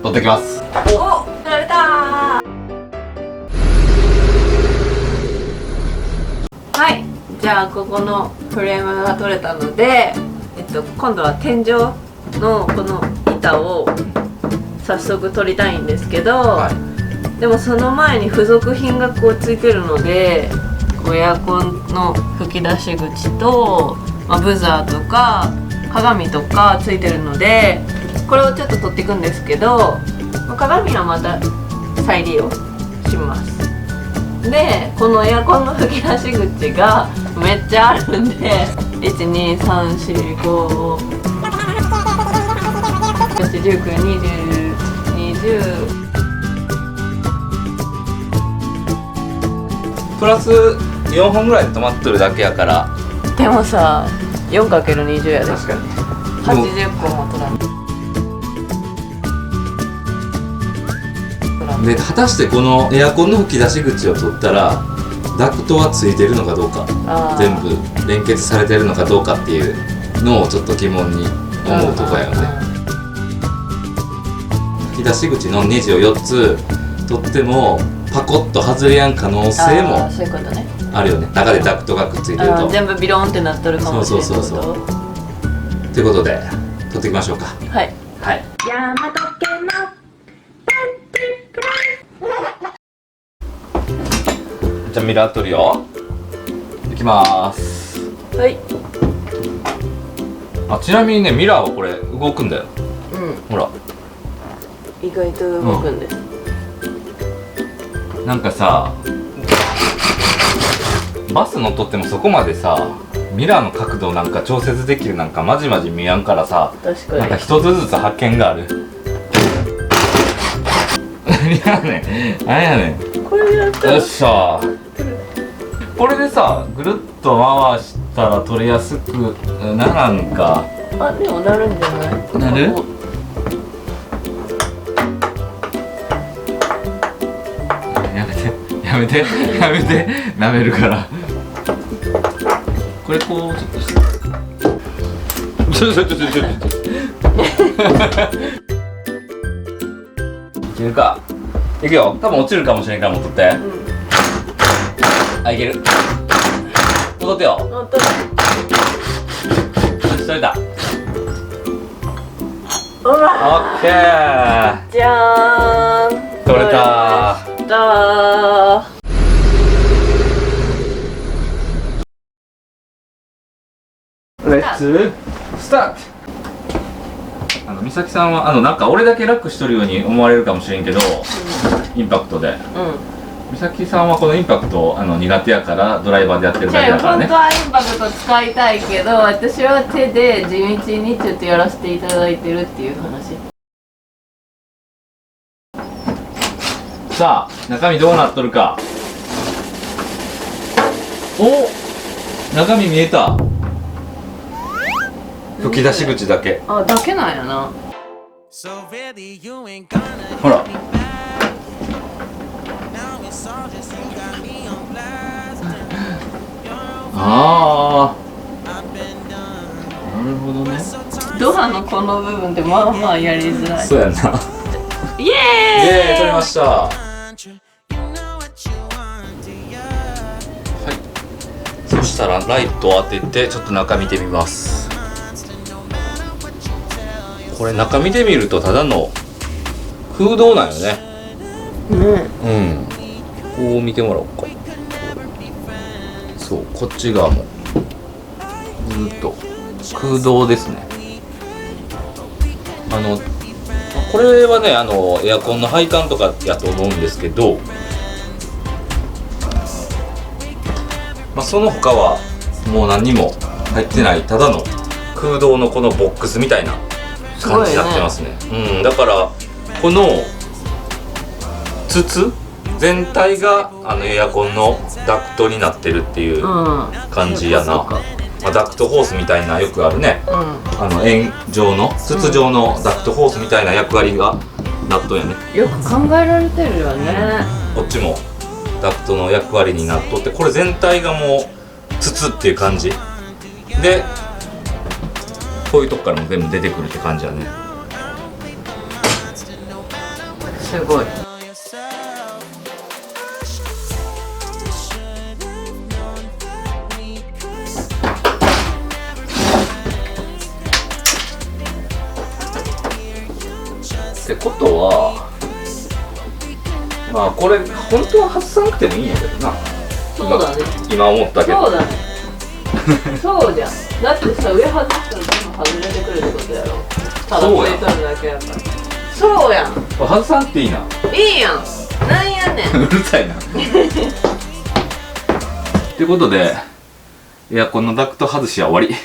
取ってきます。お、取れたー。はい、じゃあここのフレームが取れたので、今度は天井のこの板を早速取りたいんですけど、はい、でもその前に付属品がこうついてるので、エアコンの吹き出し口と、ブザーとか鏡とかついてるので、これをちょっと取っていくんですけど、鏡はまた再利用します。で、このエアコンの吹き出し口がめっちゃあるんで、12345 1920プラス4本ぐらいで止まってるだけやから。でもさ 4×20 やで。確かに80個も取らないで、果たしてこのエアコンの吹き出し口を取ったらダクトはついてるのかどうか、全部連結されてるのかどうかっていうのをちょっと疑問に思うとこやよね。吹き出し口のネジを4つ取ってもパコッと外れやん可能性もあるよね。中でダクトがくっついてると全部ビロンってなっとるかもしれない。そうということで取っていきましょうか。はいはい。ヤマト家のじゃあミラー取るよ。いきまーす。はい。ちなみにね、ミラーはこれ動くんだよ。ほら意外と動くんです。なんかさ、バス乗っとってもそこまでさミラーの角度なんか調節できるなんかまじまじ見やんからさ、確かになんか一つずつ発見がある。何やねん、何やねん。これやったらよっしゃー。これでさぐるっと回したら取れやすくならんか。でもなるんじゃない？なる？やめて舐めるから。これこうちょっとしていけるか。いくよ。多分落ちるかもしれんから戻って、いける。戻ってよ。よし、取れた。オッケー。じゃーん、取れたー。レッツスタート。美咲さんはなんか俺だけ楽しとるように思われるかもしれんけど、インパクトで、美咲さんはこのインパクト苦手やからドライバーでやってるだけだからね。本当はインパクト使いたいけど、私は手で地道にちょっとやらせていただいてるっていう話。さあ中身どうなっとるか。お、中身見えた。吹き出し口だけ。だけなんやな。ほら。なるほどね。ドアのこの部分ってまあまあやりづらい。そうやな。イエーイ。取れました。はい。そしたらライトを当ててちょっと中見てみます。これ中見てみるとただの空洞なんよね。こう見てもらおうか。そう、こっち側もずっと空洞ですね。これはねエアコンの配管とかやと思うんですけど、その他はもう何にも入ってないただの空洞のこのボックスみたいな感じになってますね。だからこの筒全体がエアコンのダクトになってるっていう感じやな。ダクトホースみたいなよくあるね、円状の筒状のダクトホースみたいな役割がナットやね。よく考えられてるよね。こっちもダクトの役割になっとって、これ全体がもう筒っていう感じで、こういうとこからも全部出てくるって感じやね。すごい。ってことは、まあこれ本当は外さなくてもいいんやけどな。そうだね。今思ったけど。そうだね。そうじゃん。だってさ、上外したら全部外れてくるってことやろ。ただ上取るだけやから。そうやん。外さなくていいな。いいやん。なんやねん。うるさいな。ってことで、エアコンのダクト外しは終わり。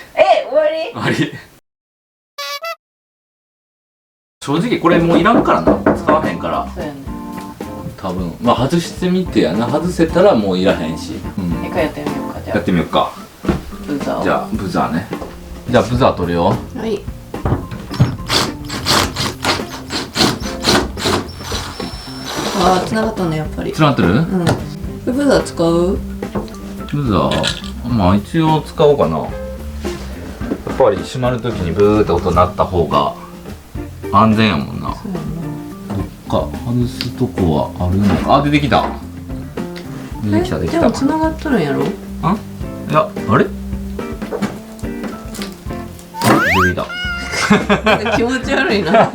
終わり？終わり。正直これもういらんからな。使わへんから。そうやね。多分まあ外してみてやな。外せたらもういらへんし。一回やってみようか。じゃあやってみようか。ブザーを。じゃあブザーね。じゃあブザー取るよ。はい。ああ、繋がったね、やっぱり。つながってる？うん。ブザー使う？ブザーまあ一応使おうかな。やっぱり閉まるときにブーって音鳴った方が安全やもんな。そうやな。どっか外すとこはあるのか。あ、出てきた。出てきた出てきた。でも繋がっとるんやろ？あ、いや、あれ？出てきた。なんか気持ち悪いな。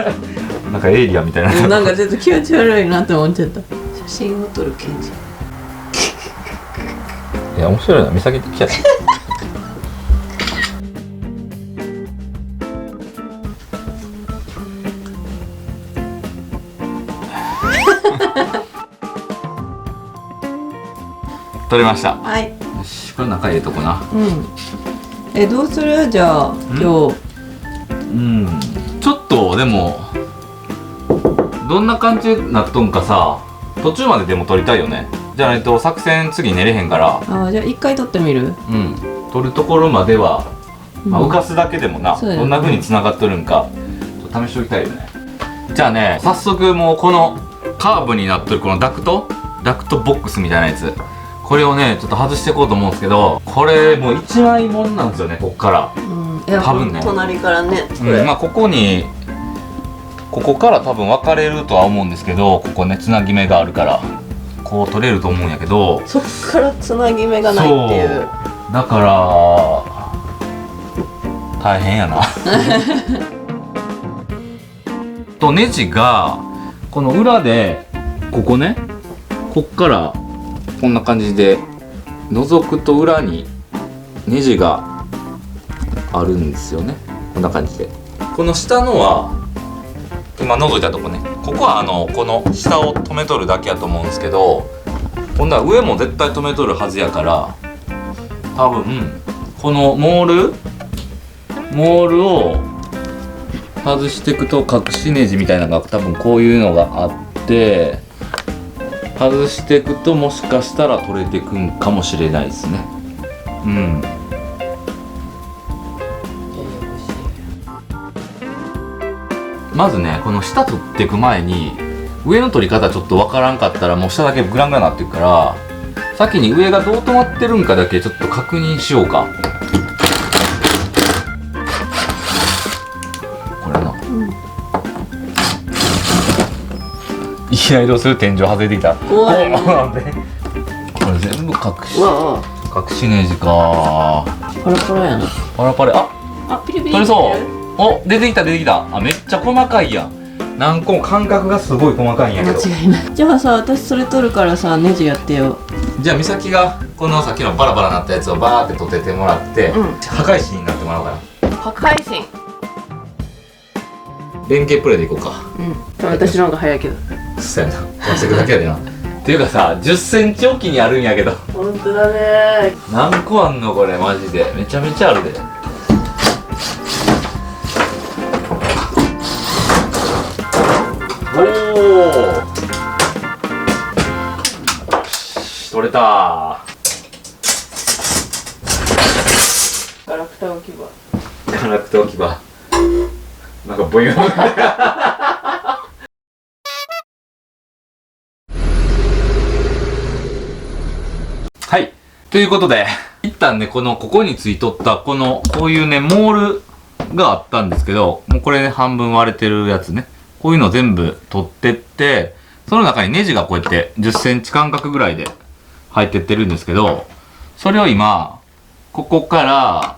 なんかエイリアンみたいな。なんかちょっと気持ち悪いなって思っちゃった。写真を撮るケンジ。いや、面白いな。見下げてきちゃった。撮れました。はい。よし、これ中入れとこな。うん。どうする？じゃあ今日。ちょっとでもどんな感じになっとんかさ、途中まででも撮りたいよね。じゃないと作戦次寝れへんから。ああ、じゃあ一回撮ってみる？撮るところまでは、まあ、浮かすだけでもな、そうやね。どんな風に繋がっとるんかちょっと試しておきたいよね。じゃあね、早速もうこのカーブになっとるこのダクトボックスみたいなやつ、これをねちょっと外していこうと思うんですけど、これもう一枚もんなんですよね、こっから。多分ね、隣からね、まあここから多分分かれるとは思うんですけど、ここねつなぎ目があるからこう取れると思うんやけど、そっからつなぎ目がないっていう。そうだから大変やな。とネジがこの裏でここね、こっからこんな感じで覗くと裏にネジがあるんですよね。こんな感じで、この下のは今覗いたとこね、ここはこの下を止めとるだけやと思うんですけど、今度は上も絶対止めとるはずやから、多分このモールを外していくと隠しネジみたいなのが多分こういうのがあって、外していくともしかしたら取れてくんかもしれないですね。まずね、この下取っていく前に上の取り方ちょっとわからんかったらもう下だけグラングランなっていくから、先に上がどう止まってるんかだけちょっと確認しようか。これな、いきなりどうする？天井外れてきた。怖い。これ全部隠しネジか。パラパラやな。パラパラ。ピリピリ取れそう。お、出てきた。めっちゃ細かいやん。何個も感覚がすごい細かいんやけど。間違いない。じゃあさ、私それ取るからさ、ネジやってよ。じゃあ美咲がこのさっきのバラバラなったやつをバーって取っててもらって、破壊神になってもらおうかな。破壊神。連携プレイでいこうか。私の方が早いけど。そうやな、壊していくだけやでな。っていうかさ、10センチおきにあるんやけど。本当だね。何個あんのこれ、マジでめちゃめちゃあるで。おお、取れた。ガラクタ置き場。ガラクタ置き場。なんかボユン。はい、ということで一旦ね、ここについとったこういうねモールがあったんですけど、もうこれね半分割れてるやつね、ここういうの全部取ってって、その中にネジがこうやって10センチ間隔ぐらいで入ってってるんですけど、それを今ここから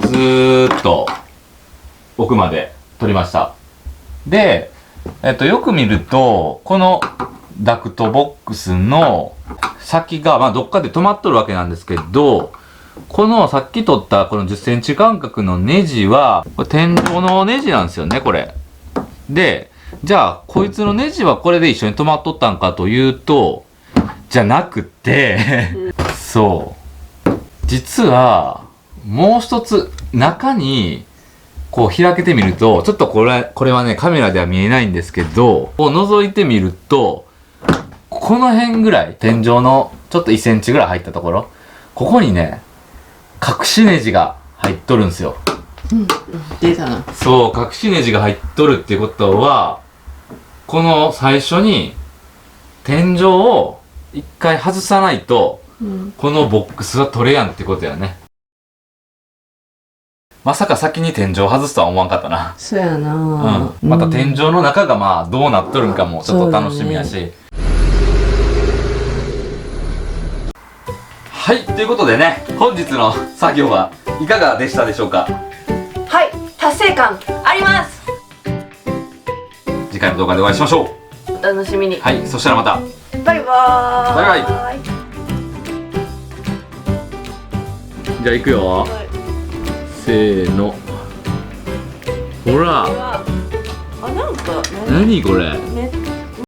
ずーっと奥まで取りました。で、よく見るとこのダクトボックスの先がまあどっかで止まっとるわけなんですけど、このさっき取ったこの10センチ間隔のネジはこれ天井のネジなんですよね、これ。で、じゃあこいつのネジはこれで一緒に止まっとったんかというと、じゃなくてそう実はもう一つ中にこう開けてみると、ちょっとこれはねカメラでは見えないんですけど、こう覗いてみるとこの辺ぐらい、天井のちょっと1センチぐらい入ったところ、ここにね隠しネジが入っとるんですよ。出たな。そう、隠しネジが入っとるっていうことは、この最初に天井を一回外さないと、このボックスは取れやんってことやね。まさか先に天井外すとは思わんかったな。そうやな。また天井の中がまあどうなっとるんかもちょっと楽しみやし。はい、ということでね、本日の作業はいかがでしたでしょうか。はい、達成感あります。次回の動画でお会いしましょう。お楽しみに。はい、そしたらまた。バイバーイ。バイバイ。じゃあ行くよ。せーの。ほら。あ、なんか何これ。めっ